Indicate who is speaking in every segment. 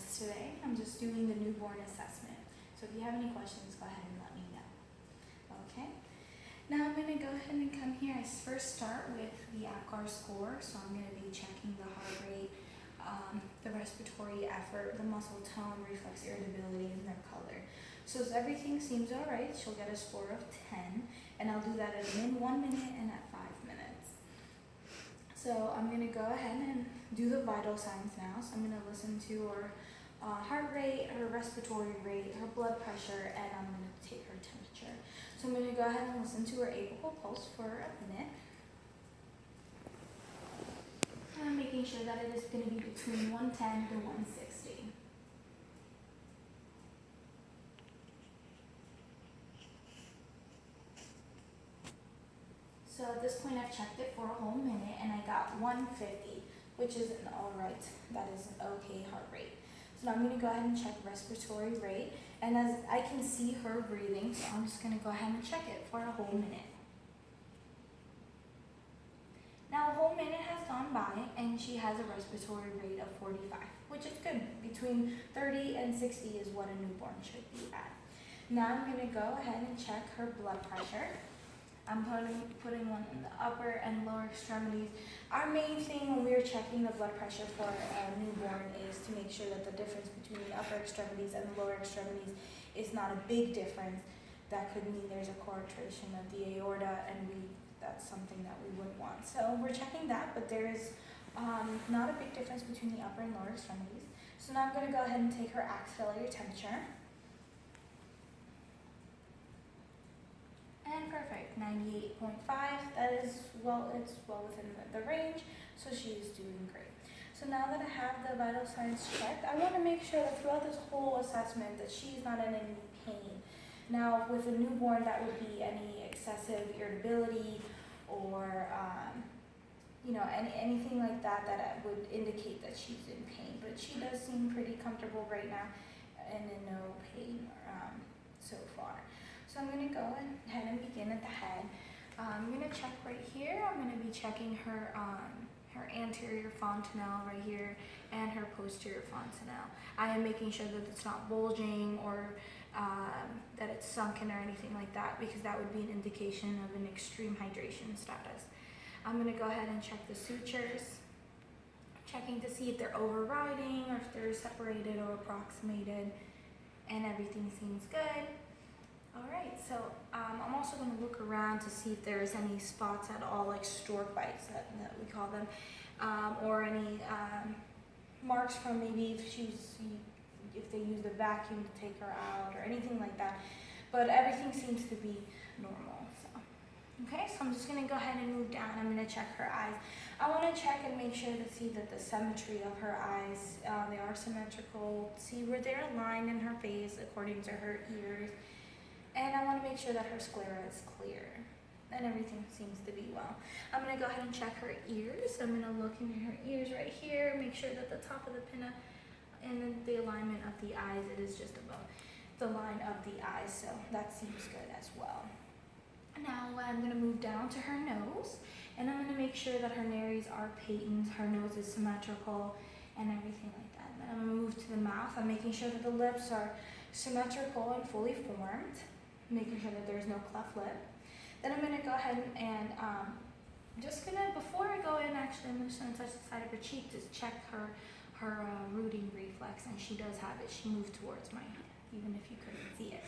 Speaker 1: nurse today. I'm just doing the newborn assessment. So if you have any questions, go ahead and let me know. Okay. Now I'm going to go ahead and come here. I first start with the ACAR score. So I'm going to be checking the heart rate, the respiratory effort, the muscle tone, reflex irritability, and their color. So if everything seems all right, she'll get a score of 10. And I'll do that at 1 minute and at 5 minutes. So I'm going to go ahead and do the vital signs now. So I'm going to listen to her heart rate, her respiratory rate, her blood pressure, and I'm going to take her temperature. So I'm going to go ahead and listen to her apical pulse for a minute. And I'm making sure that it is going to be between 110 to 160. So at this point I've checked it for a whole minute and I got 150, which is an alright, that is an okay heart rate. So now I'm going to go ahead and check respiratory rate, and as I can see her breathing, so I'm just going to go ahead and check it for a whole minute. Now a whole minute has gone by and she has a respiratory rate of 45, which is good. Between 30 and 60 is what a newborn should be at. Now I'm going to go ahead and check her blood pressure. I'm putting one in the upper and lower extremities. Our main thing when we're checking the blood pressure for a newborn is to make sure that the difference between the upper extremities and the lower extremities is not a big difference. That could mean there's a correlation of the aorta, and that's something that we wouldn't want. So we're checking that, but there is not a big difference between the upper and lower extremities. So now I'm going to go ahead and take her axillary temperature. And perfect, 98.5, that is, it's well within the range, so she is doing great. So now that I have the vital signs checked, I want to make sure that throughout this whole assessment that she's not in any pain. Now with a newborn, that would be any excessive irritability or anything like that that would indicate that she's in pain. But she does seem pretty comfortable right now and in no pain so far. So I'm going to go ahead and begin at the head. I'm going to check right here. I'm going to be checking her anterior fontanelle right here and her posterior fontanelle. I am making sure that it's not bulging or that it's sunken or anything like that, because that would be an indication of an extreme hydration status. I'm going to go ahead and check the sutures, checking to see if they're overriding or if they're separated or approximated, and everything seems good. Alright, so I'm also going to look around to see if there's any spots at all, like stork bites that we call them, or any marks from maybe if they use the vacuum to take her out or anything like that. But everything seems to be normal. Okay, so I'm just going to go ahead and move down. I'm going to check her eyes. I want to check and make sure to see that the symmetry of her eyes, they are symmetrical, see where they're aligned in her face according to her ears. And I want to make sure that her sclera is clear and everything seems to be well. I'm going to go ahead and check her ears. I'm going to look into her ears right here, make sure that the top of the pinna and then the alignment of the eyes, it is just above the line of the eyes, so that seems good as well. Now I'm going to move down to her nose, and I'm going to make sure that her nares are patent, her nose is symmetrical, and everything like that. Then I'm going to move to the mouth. I'm making sure that the lips are symmetrical and fully formed, making sure that there's no cleft lip. Then I'm going to go ahead and before I go in, actually, I'm just going to touch the side of her cheek to check her rooting reflex, and she does have it. She moved towards my hand, even if you couldn't see it.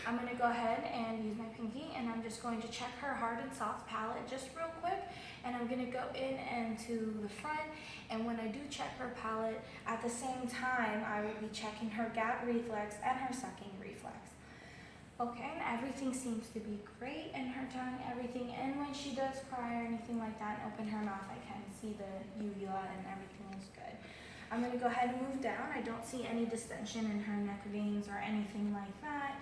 Speaker 1: I'm going to go ahead and use my pinky, and I'm just going to check her hard and soft palate just real quick, and I'm going to go in and to the front, and when I do check her palate, at the same time, I will be checking her gap reflex and her sucking reflex. Okay, and everything seems to be great in her tongue, everything, and when she does cry or anything like that and open her mouth, I can see the uvula and everything is good. I'm going to go ahead and move down. I don't see any distension in her neck veins or anything like that.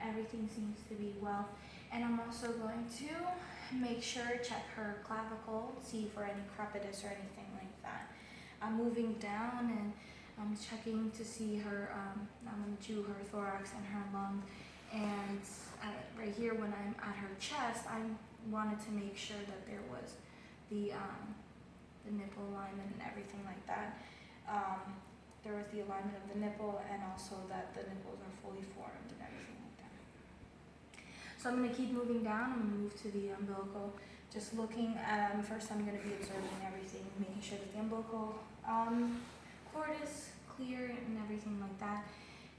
Speaker 1: Everything seems to be well. And I'm also going to make sure, check her clavicle, see for any crepitus or anything like that. I'm moving down and I'm checking to see her, I'm going to do her thorax and her lung. And right here when I'm at her chest, I wanted to make sure that there was the nipple alignment and everything like that. there was the alignment of the nipple and also that the nipples are fully formed and everything like that. So I'm going to keep moving down. I'm going to move to the umbilical. Just looking, first I'm going to be observing everything, making sure that the umbilical cord is clear and everything like that.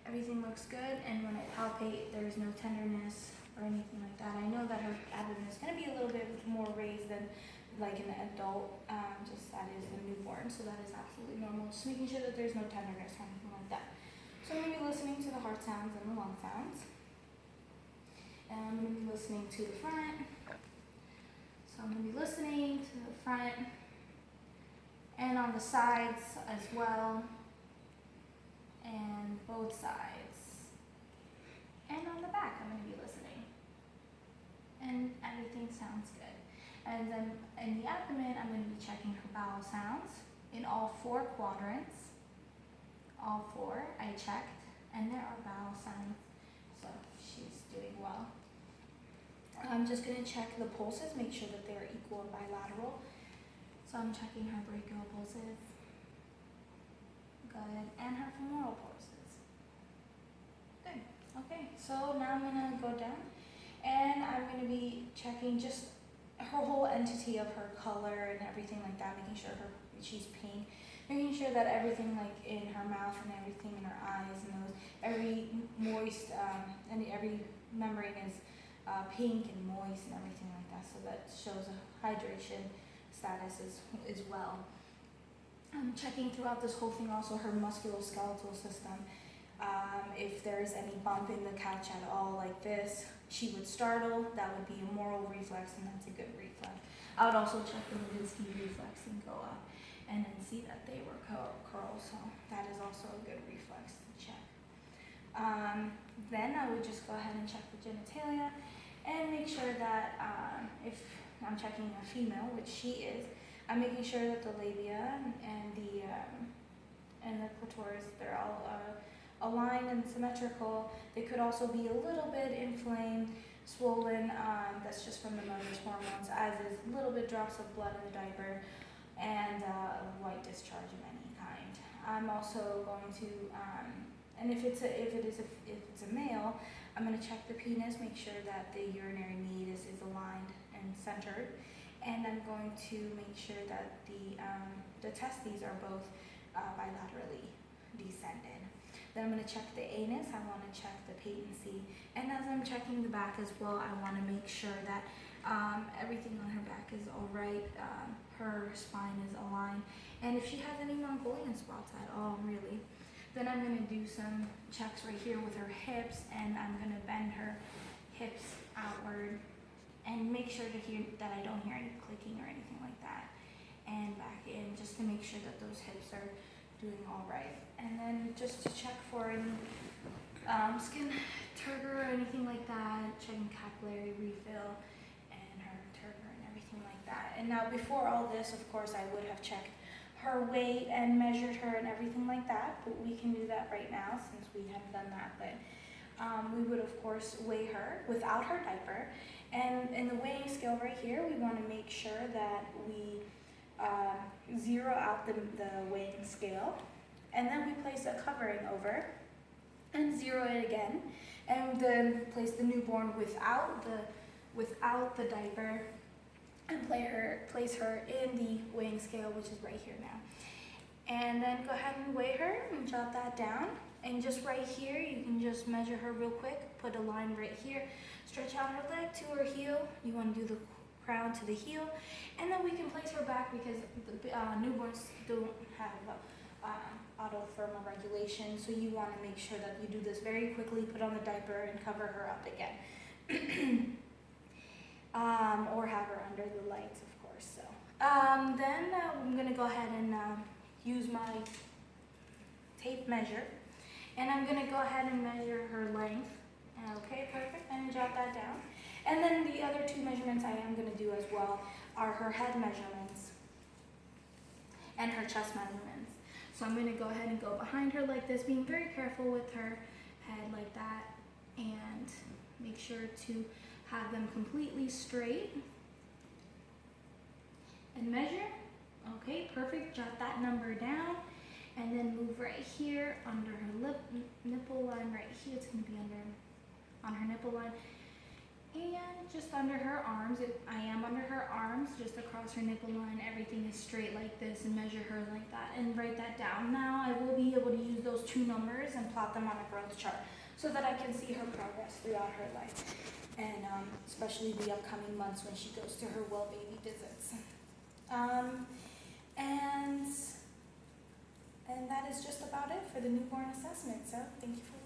Speaker 1: Everything looks good, and when I palpate, there is no tenderness or anything like that. I know that her abdomen is going to be a little bit more raised than like an adult, just that is a newborn, so that is absolutely normal. Just making sure that there's no tenderness or anything like that. So I'm going to be listening to the heart sounds and the lung sounds. And I'm going to be listening to the front. So I'm going to be listening to the front and on the sides as well, and both sides. And on the back I'm going to be listening. And everything sounds good. And then in the abdomen, I'm going to be checking her bowel sounds in all 4 quadrants. All 4 I checked, and there are bowel sounds, so she's doing well. I'm just going to check the pulses, make sure that they're equal and bilateral. So I'm checking her brachial pulses. Good. And her femoral pulses. Good. Okay, so now I'm going to go down, and I'm going to be checking just her whole entity of her color and everything like that, making sure she's pink, making sure that everything like in her mouth and everything in her eyes and nose, every moist and every membrane is pink and moist and everything like that, so that shows a hydration status as well. I'm checking throughout this whole thing also her musculoskeletal system. If there's any bump in the couch at all like this, she would startle. That would be a moral reflex, and that's a good reflex. I would also check the Levinsky reflex and go up and then see that they were curled, so that is also a good reflex to check. Then I would just go ahead and check the genitalia and make sure that if I'm checking a female, which she is, I'm making sure that the labia and the clitoris, they're all aligned and symmetrical. They could also be a little bit inflamed, swollen. That's just from the mother's hormones, as is a little bit drops of blood in the diaper and white discharge of any kind. I'm also going to, and if it's a male, I'm going to check the penis, make sure that the urinary meatus is aligned and centered, and I'm going to make sure that the testes are both bilaterally descended. Then I'm going to check the anus. I want to check the patency, and as I'm checking the back as well, I want to make sure that everything on her back is all right. Her spine is aligned, and if she has any Mongolian spots at all, really, then I'm going to do some checks right here with her hips, and I'm going to bend her hips outward and make sure that I don't hear any clicking or anything like that, and back in, just to make sure that those hips are doing all right. And then just to check for any skin turgor or anything like that, checking capillary refill and her turgor and everything like that. And now before all this, of course, I would have checked her weight and measured her and everything like that, but we can do that right now since we haven't done that. But we would of course weigh her without her diaper, and in the weighing scale right here, we want to make sure that we zero out the weighing scale, and then we place a covering over and zero it again, and then place the newborn without the diaper and place her in the weighing scale, which is right here now. And then go ahead and weigh her and jot that down. And just right here, you can just measure her real quick, put a line right here, stretch out her leg to her heel. You want to do the crown to the heel, and then we can place her back because the newborns don't have autothermal regulation, so you want to make sure that you do this very quickly, put on the diaper and cover her up again. Or have her under the lights, of course. So then I'm going to go ahead and use my tape measure, and I'm going to go ahead and measure her length. Okay, perfect, and jot that down. And then the other 2 measurements I am going to do as well are her head measurements and her chest measurements. So I'm going to go ahead and go behind her like this, being very careful with her head like that, and make sure to have them completely straight. And measure. Okay, perfect. Jot that number down. And then move right here under her nipple line right here. It's going to be on her nipple line. And just under her arms, I am under her arms, just across her nipple line, everything is straight like this, and measure her like that, and write that down. Now I will be able to use those two numbers and plot them on a growth chart so that I can see her progress throughout her life, and especially the upcoming months when she goes to her well baby visits. And that is just about it for the newborn assessment. So thank you for